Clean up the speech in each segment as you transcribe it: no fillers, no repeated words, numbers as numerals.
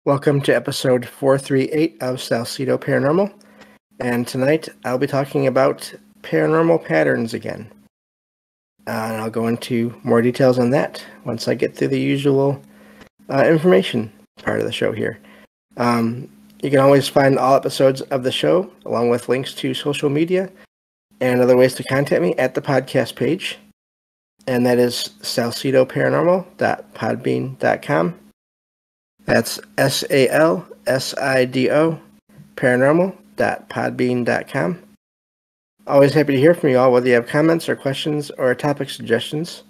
Welcome to episode 438 of Salcedo Paranormal, and tonight I'll be talking about paranormal patterns again. And I'll go into more details on that once I get through the usual information part of the show here. You can always find all episodes of the show, along with links to social media and other ways to contact me at the podcast page, and that is salcedoparanormal.podbean.com. That's SALSIDO paranormal.podbean.com. Always happy to hear from you all, whether you have comments or questions or topic suggestions,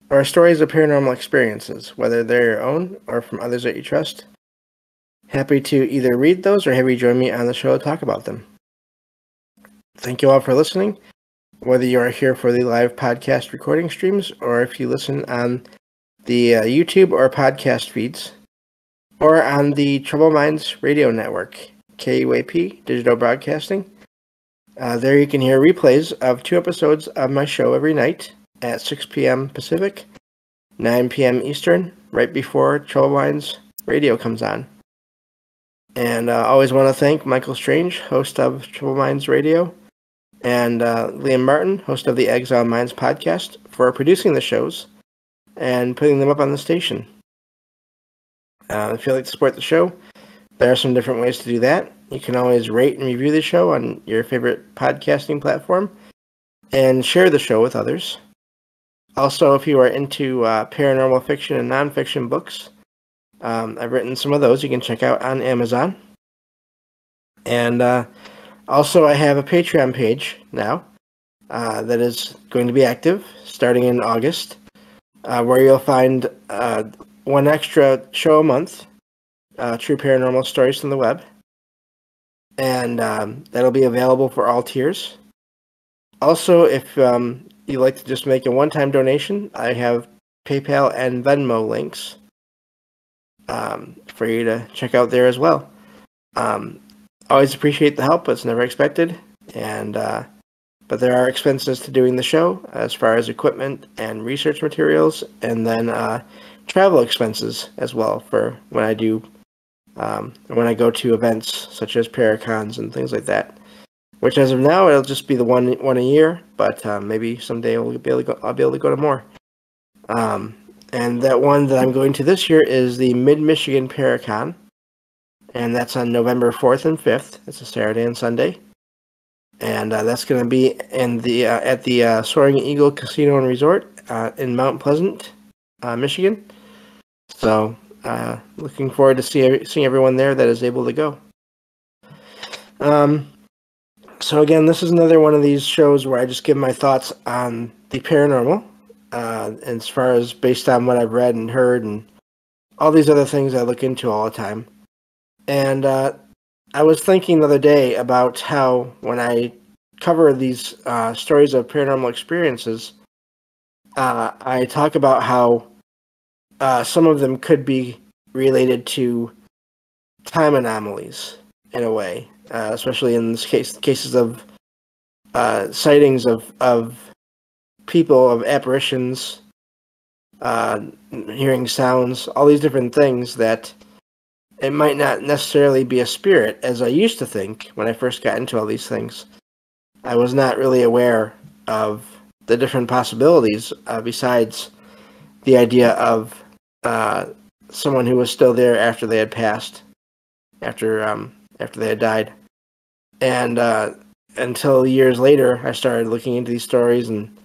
or stories of paranormal experiences, whether they're your own or from others that you trust. Happy to either read those or have you join me on the show to talk about them. Thank you all for listening, whether you are here for the live podcast recording streams or if you listen on the YouTube or podcast feeds, or on the Troubled Minds Radio Network, KUAP Digital Broadcasting. There you can hear replays of 2 episodes of my show every night at 6 p.m. Pacific, 9 p.m. Eastern, right before Troubled Minds Radio comes on. And I always want to thank Michael Strange, host of Troubled Minds Radio, and Liam Martin, host of the Exile Minds podcast, for producing the shows and putting them up on the station. If you'd like to support the show, there are some different ways to do that. You can always rate and review the show on your favorite podcasting platform and share the show with others. Also, if you are into paranormal fiction and nonfiction books, I've written some of those you can check out on Amazon. And also, I have a Patreon page now that is going to be active starting in August, where you'll find one extra show a month, True Paranormal Stories from the Web, and that'll be available for all tiers. Also, if you'd like to just make a one-time donation, I have PayPal and Venmo links for you to check out there as well. Always appreciate the help, but it's never expected, and but there are expenses to doing the show as far as equipment and research materials, and then travel expenses as well for when I do when I go to events such as Paracons and things like that. Which as of now, it'll just be the one a year, but maybe someday I'll be able to go to more. And that one that I'm going to this year is the Mid-Michigan Paracon, and that's on November 4th and 5th. It's a Saturday and Sunday, and that's going to be in the at the Soaring Eagle Casino and Resort in Mount Pleasant, Michigan. So, looking forward to seeing everyone there that is able to go. So again, this is another one of these shows where I just give my thoughts on the paranormal, as far as based on what I've read and heard and all these other things I look into all the time. And I was thinking the other day about how when I cover these stories of paranormal experiences, I talk about how some of them could be related to time anomalies in a way, especially in this cases of sightings of people, of apparitions, hearing sounds, all these different things that it might not necessarily be a spirit, as I used to think when I first got into all these things. I was not really aware of the different possibilities besides the idea of someone who was still there after they had passed, after they had died, and until years later, I started looking into these stories and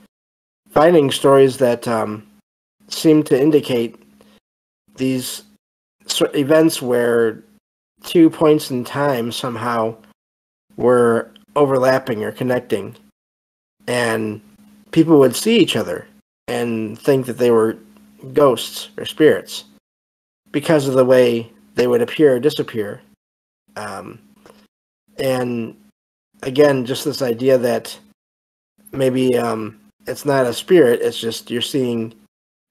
finding stories that seem to indicate these events where 2 points in time somehow were overlapping or connecting, and people would see each other and think that they were ghosts or spirits because of the way they would appear or disappear. And again, just this idea that maybe it's not a spirit, it's just you're seeing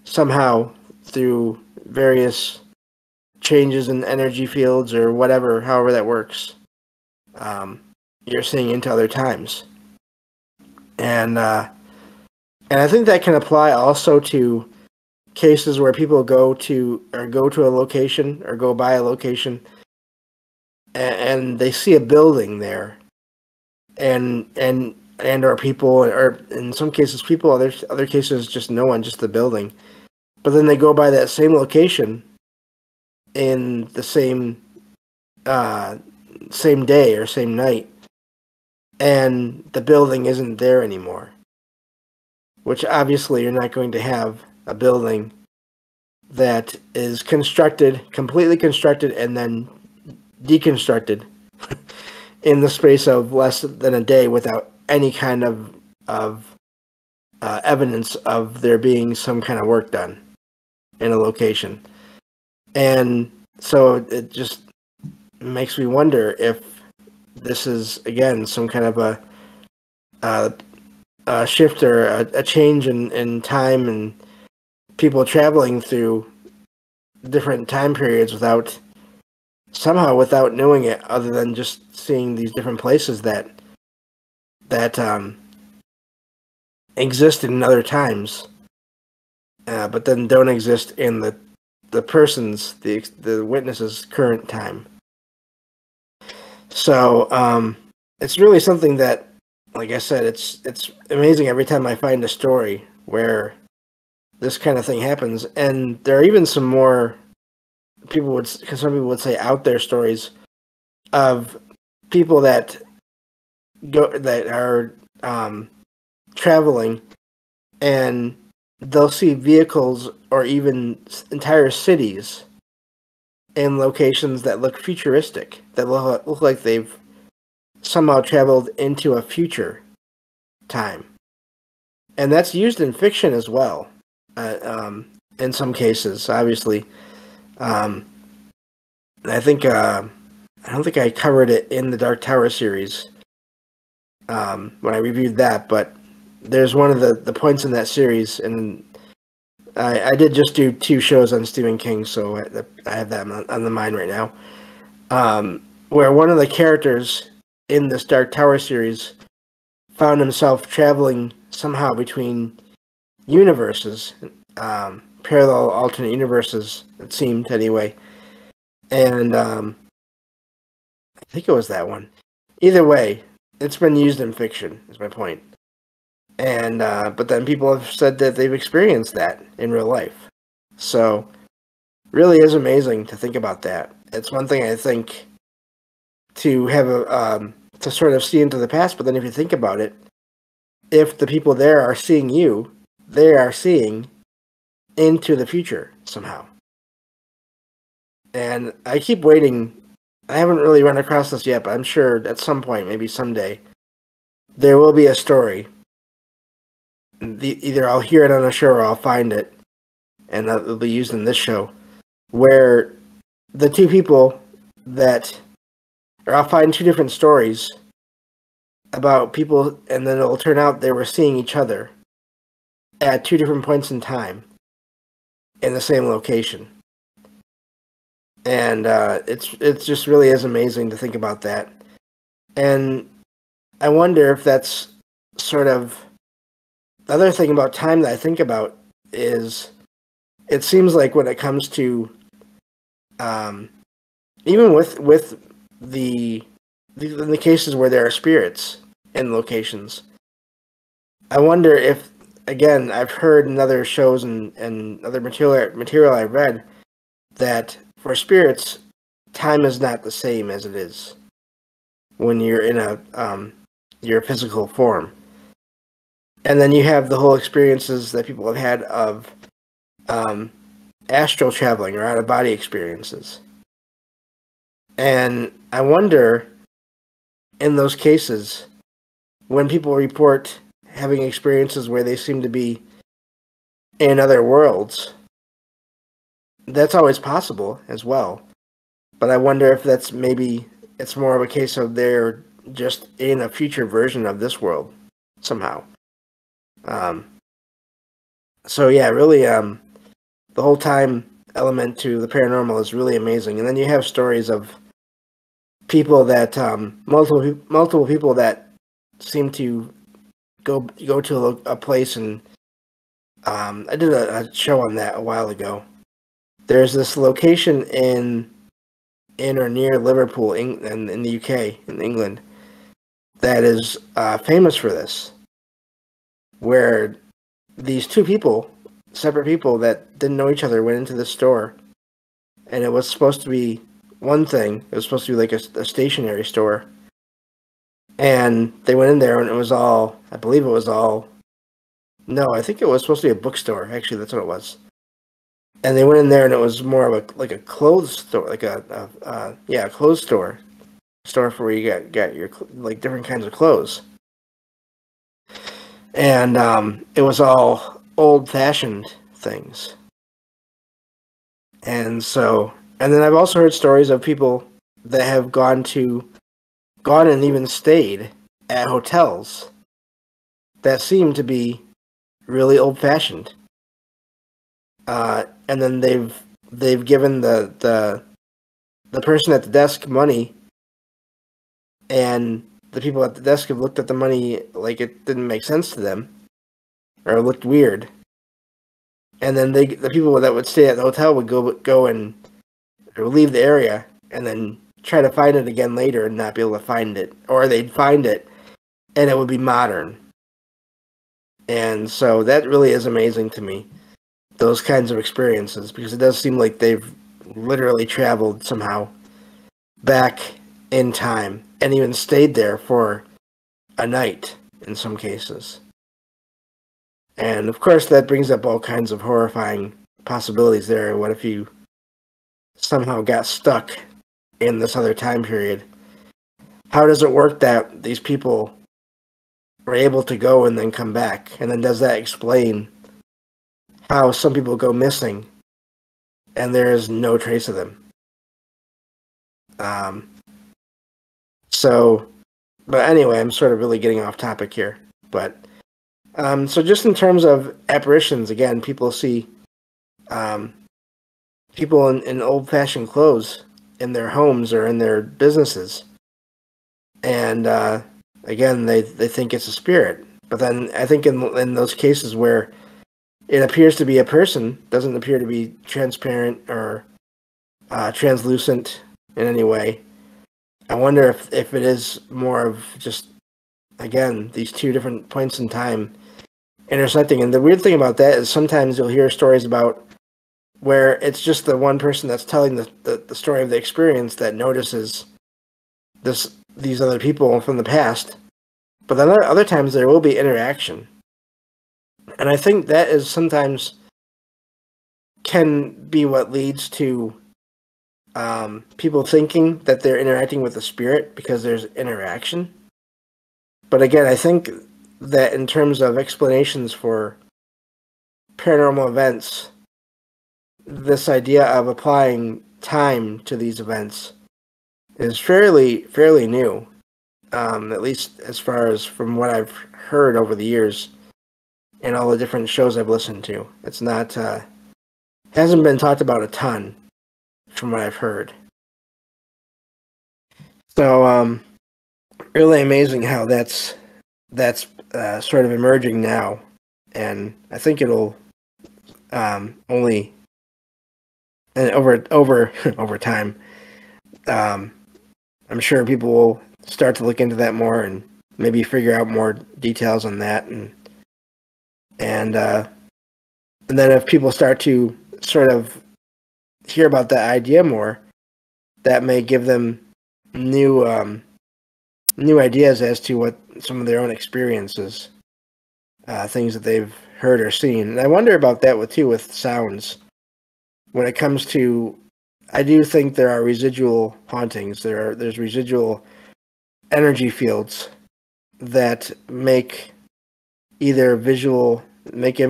somehow through various changes in energy fields or whatever, however that works, you're seeing into other times. And I think that can apply also to cases where people go to a location or go by a location, and they see a building there, and or people, or in some cases people, other cases just no one, just the building. But then they go by that same location in the same day or same night, and the building isn't there anymore. Which obviously you're not going to have a building that is completely constructed, and then deconstructed in the space of less than a day without any kind of evidence of there being some kind of work done in a location. And so it just makes me wonder if this is, again, some kind of a shift or a change in time, and people traveling through different time periods without knowing it, other than just seeing these different places that exist in other times, but then don't exist in the person's, the witness's current time. So it's really something that, like I said, it's amazing every time I find a story where this kind of thing happens. And there are even some more some people would say out there stories of people that are traveling, and they'll see vehicles or even entire cities in locations that look futuristic, that look like they've somehow traveled into a future time. And that's used in fiction as well, in some cases, obviously. I think I don't think I covered it in the Dark Tower series when I reviewed that, but there's one of the points in that series, and I did just do 2 shows on Stephen King, so I have that on the mind right now, where one of the characters in this Dark Tower series found himself traveling somehow between universes, parallel alternate universes, it seemed anyway. And I think it was that one. Either way, it's been used in fiction, is my point. And but then people have said that they've experienced that in real life. So really is amazing to think about that. It's one thing, I think, to have to sort of see into the past, but then if you think about it, if the people there are seeing you, they are seeing into the future somehow. And I keep waiting. I haven't really run across this yet, but I'm sure at some point, maybe someday, there will be a story. Either I'll hear it on a show or I'll find it, and it'll be used in this show, where the 2 people or I'll find 2 different stories about people, and then it'll turn out they were seeing each other at 2 different points in time in the same location. And it's just really is amazing to think about that. And I wonder if that's sort of the other thing about time that I think about is, it seems like when it comes to even with the cases where there are spirits in locations, I wonder if, again, I've heard in other shows and other material I've read that for spirits, time is not the same as it is when you're in your physical form. And then you have the whole experiences that people have had of astral traveling or out-of-body experiences. And I wonder, in those cases, when people report having experiences where they seem to be in other worlds, that's always possible as well. But I wonder if that's maybe, it's more of a case of they're just in a future version of this world somehow. So yeah, really, the whole time element to the paranormal is really amazing. And then you have stories of people that, multiple people that seem to go to a place and I did a show on that a while ago. There's this location in or near Liverpool, in the UK, in England, that is famous for this, where these two people, separate people that didn't know each other, went into the store, and it was supposed to be one thing. It was supposed to be like a stationery store, and they went in there, and it was all, I believe it was all, no, I think it was supposed to be a bookstore. Actually, that's what it was. And they went in there, and it was more of a clothes store, like a clothes store for where you got your like different kinds of clothes. And it was all old-fashioned things. And so, and then I've also heard stories of people that have gone and even stayed at hotels that seem to be really old-fashioned. And then they've given the person at the desk money, and the people at the desk have looked at the money like it didn't make sense to them, or it looked weird. And then the people that would stay at the hotel would go and or leave the area, and then try to find it again later and not be able to find it, or they'd find it and it would be modern. And so that really is amazing to me, those kinds of experiences, because it does seem like they've literally traveled somehow back in time and even stayed there for a night in some cases. And of course that brings up all kinds of horrifying possibilities there. What if you somehow got stuck in this other time period? How does it work that these people were able to go and then come back? And then does that explain how some people go missing and there is no trace of them? But anyway, I'm sort of really getting off topic here. But so just in terms of apparitions, again, people see people in old-fashioned clothes in their homes or in their businesses, and again, they think it's a spirit. But then I think in those cases where it appears to be a person, doesn't appear to be transparent or translucent in any way, I wonder if it is more of just, again, these two different points in time intersecting. And the weird thing about that is sometimes you'll hear stories about where it's just the one person that's telling the story of the experience that notices these other people from the past. But then other times there will be interaction. And I think that is sometimes can be what leads to people thinking that they're interacting with the spirit because there's interaction. But again, I think that in terms of explanations for paranormal events, this idea of applying time to these events is fairly new, at least as far as from what I've heard over the years and all the different shows I've listened to. It's not hasn't been talked about a ton from what I've heard. So really amazing how that's sort of emerging now, and I think it'll only, and over time, I'm sure people will start to look into that more and maybe figure out more details on that, and then if people start to sort of hear about that idea more, that may give them new ideas as to what some of their own experiences, things that they've heard or seen. And I wonder about that with sounds. When it comes to, I do think there are residual hauntings. There's residual energy fields that make either make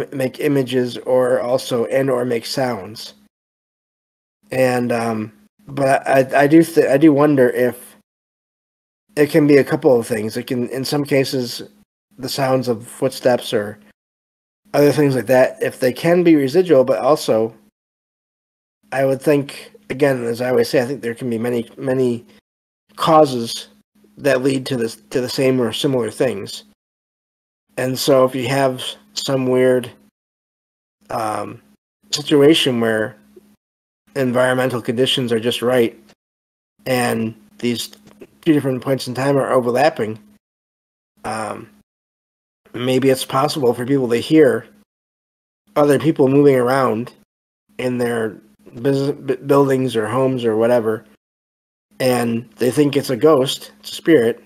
images or make sounds. And but I do wonder if it can be a couple of things. It can, in some cases, the sounds of footsteps or other things like that, if they can be residual, but also I would think, again, as I always say, I think there can be many causes that lead to the same or similar things. And so if you have some weird situation where environmental conditions are just right, and these two different points in time are overlapping, maybe it's possible for people to hear other people moving around in their buildings or homes or whatever, and they think it's a ghost, it's a spirit,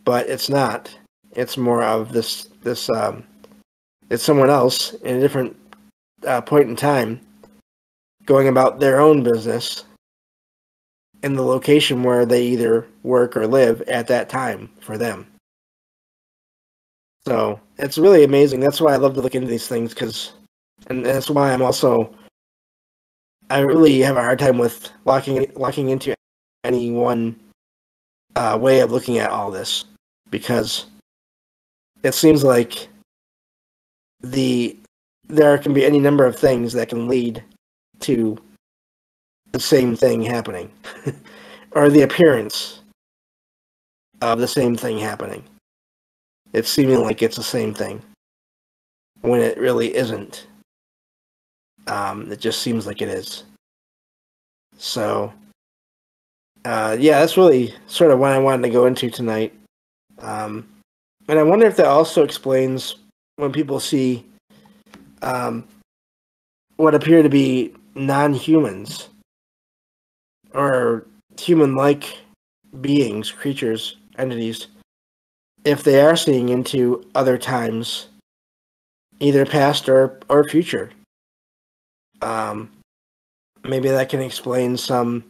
but it's not. It's more of this. It's someone else in a different point in time, going about their own business in the location where they either work or live at that time for them. So it's really amazing. That's why I love to look into these things, and that's why I really have a hard time with locking into any one way of looking at all this, because it seems like there can be any number of things that can lead to the same thing happening, or the appearance of the same thing happening. It's seeming like it's the same thing when it really isn't. It just seems like it is. So, yeah, that's really sort of what I wanted to go into tonight. And I wonder if that also explains when people see what appear to be non-humans or human-like beings, creatures, entities, if they are seeing into other times, either past or future. Maybe that can explain some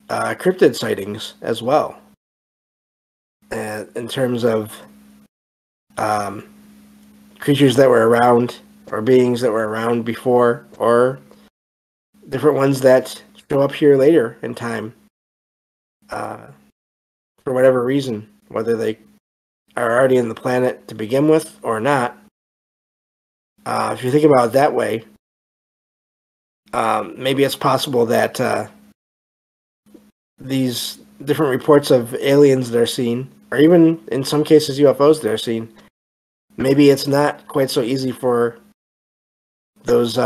cryptid sightings as well, in terms of creatures that were around or beings that were around before, or different ones that show up here later in time for whatever reason, whether they are already in the planet to begin with or not. If you think about it that way, maybe it's possible that these different reports of aliens that are seen, or even in some cases UFOs that are seen, maybe it's not quite so easy for those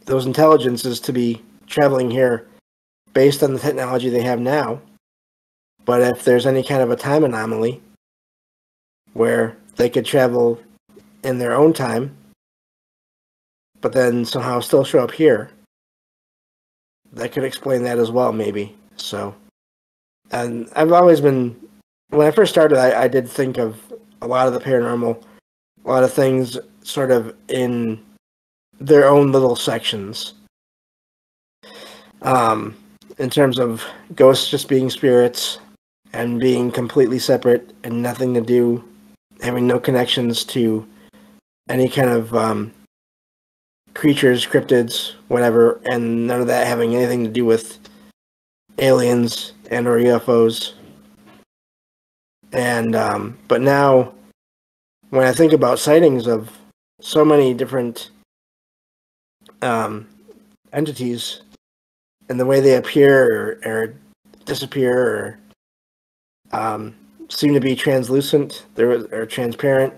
intelligences to be traveling here based on the technology they have now. But if there's any kind of a time anomaly where they could travel in their own time, but then somehow still show up here, that could explain that as well, maybe. So, and I've always been, when I first started, I did think of a lot of the paranormal, a lot of things sort of in their own little sections. In terms of ghosts just being spirits and being completely separate and nothing to do, having no connections to any kind of creatures, cryptids, whatever, and none of that having anything to do with aliens and or UFOs. And but now, when I think about sightings of so many different entities and the way they appear or disappear or seem to be translucent or transparent.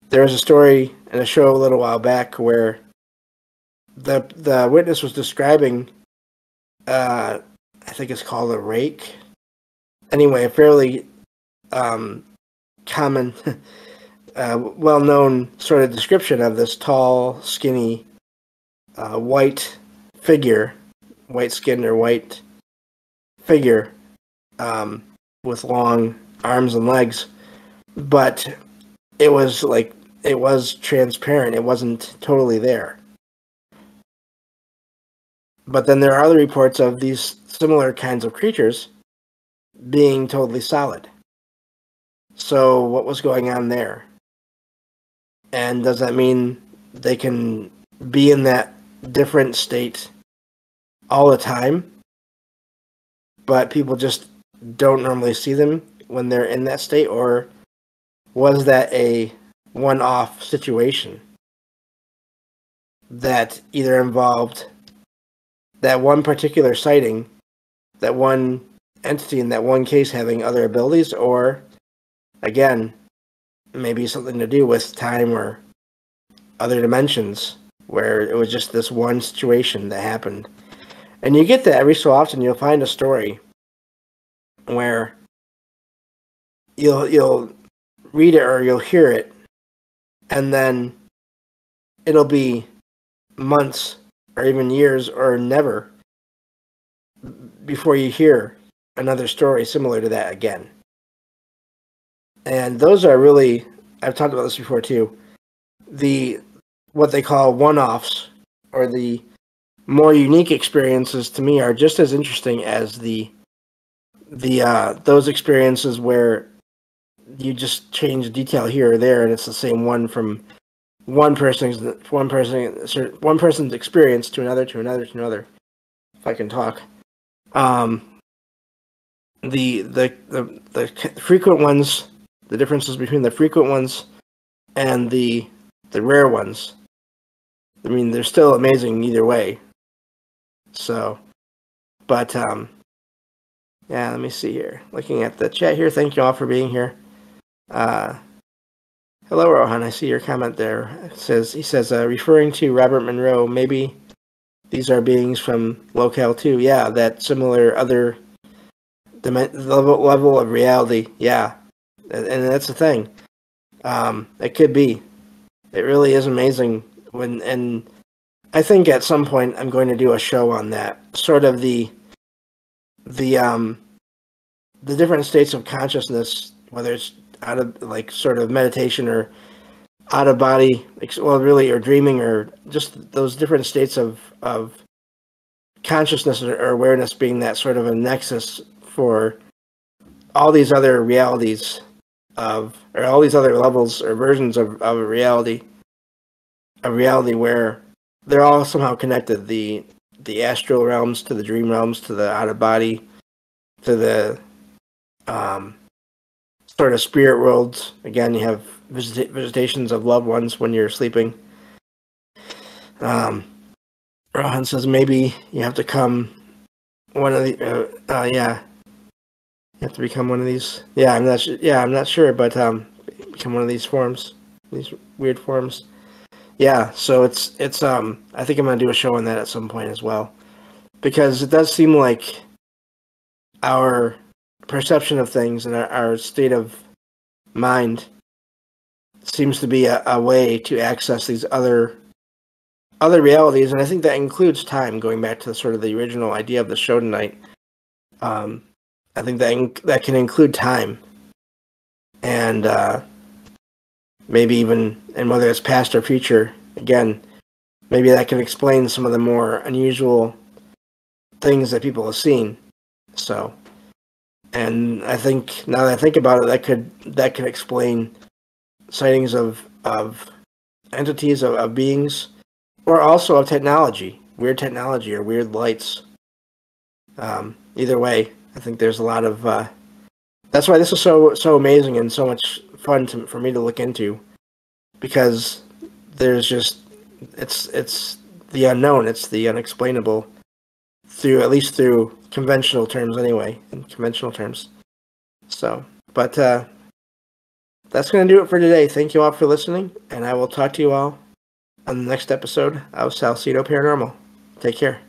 There was a story in a show a little while back where the witness was describing, I think it's called a rake. Anyway, a fairly common, well-known sort of description of this tall, skinny, white figure, white skin or white figure, with long arms and legs, but it was transparent. It wasn't totally there. But then there are other reports of these similar kinds of creatures being totally solid. So what was going on there? And does that mean they can be in that different state all the time, but people just don't normally see them when they're in that state? Or was that a one-off situation that either involved that one particular sighting, that one entity in that one case having other abilities, or, again, maybe something to do with time or other dimensions where it was just this one situation that happened. And you get that every so often. You'll find a story where you'll read it or you'll hear it, and then it'll be months or even years or never before you hear another story similar to that again. And those are really, I've talked about this before too, what they call one-offs, or the more unique experiences, to me are just as interesting as those experiences where you just change a detail here or there and it's the same one from one person's experience to another. If I can talk. The frequent ones, the differences between the frequent ones and the rare ones, I mean, they're still amazing either way. So, but yeah, let me see here. Looking at the chat here, thank you all for being here. Hello, Rohan. I see your comment there. He says, referring to Robert Monroe, maybe these are beings from Locale 2. Yeah, that similar other level of reality. Yeah, and that's the thing. It could be. It really is amazing. And I think at some point I'm going to do a show on that. Sort of the different states of consciousness, whether it's out of like sort of meditation or out of body, well, really, or dreaming, or just those different states of consciousness or awareness being that sort of a nexus for all these other realities or all these other levels or versions of a reality where they're all somehow connected. The astral realms to the dream realms to the out of body to the sort of spirit worlds. Again, you have visitations of loved ones when you're sleeping. Rohan says maybe you have to come one of the yeah. You have to become one of these. Yeah, I'm not sure, but become one of these forms, these weird forms. Yeah, so it's I think I'm gonna do a show on that at some point as well, because it does seem like our perception of things and our state of mind seems to be a way to access these other realities, and I think that includes time. Going back to sort of the original idea of the show tonight, I think that can include time, and maybe even, and whether it's past or future. Again, maybe that can explain some of the more unusual things that people have seen. So, and I think now that I think about it, that could explain sightings of entities, of beings, or also of technology, weird technology or weird lights. Either way, I think there's a lot of. That's why this is so amazing and so much fun for me to look into, because there's just it's the unknown, it's the unexplainable, at least through conventional terms anyway, in conventional terms. So, but that's going to do it for today. Thank you all for listening, and I will talk to you all on the next episode of Salcedo Paranormal. Take care.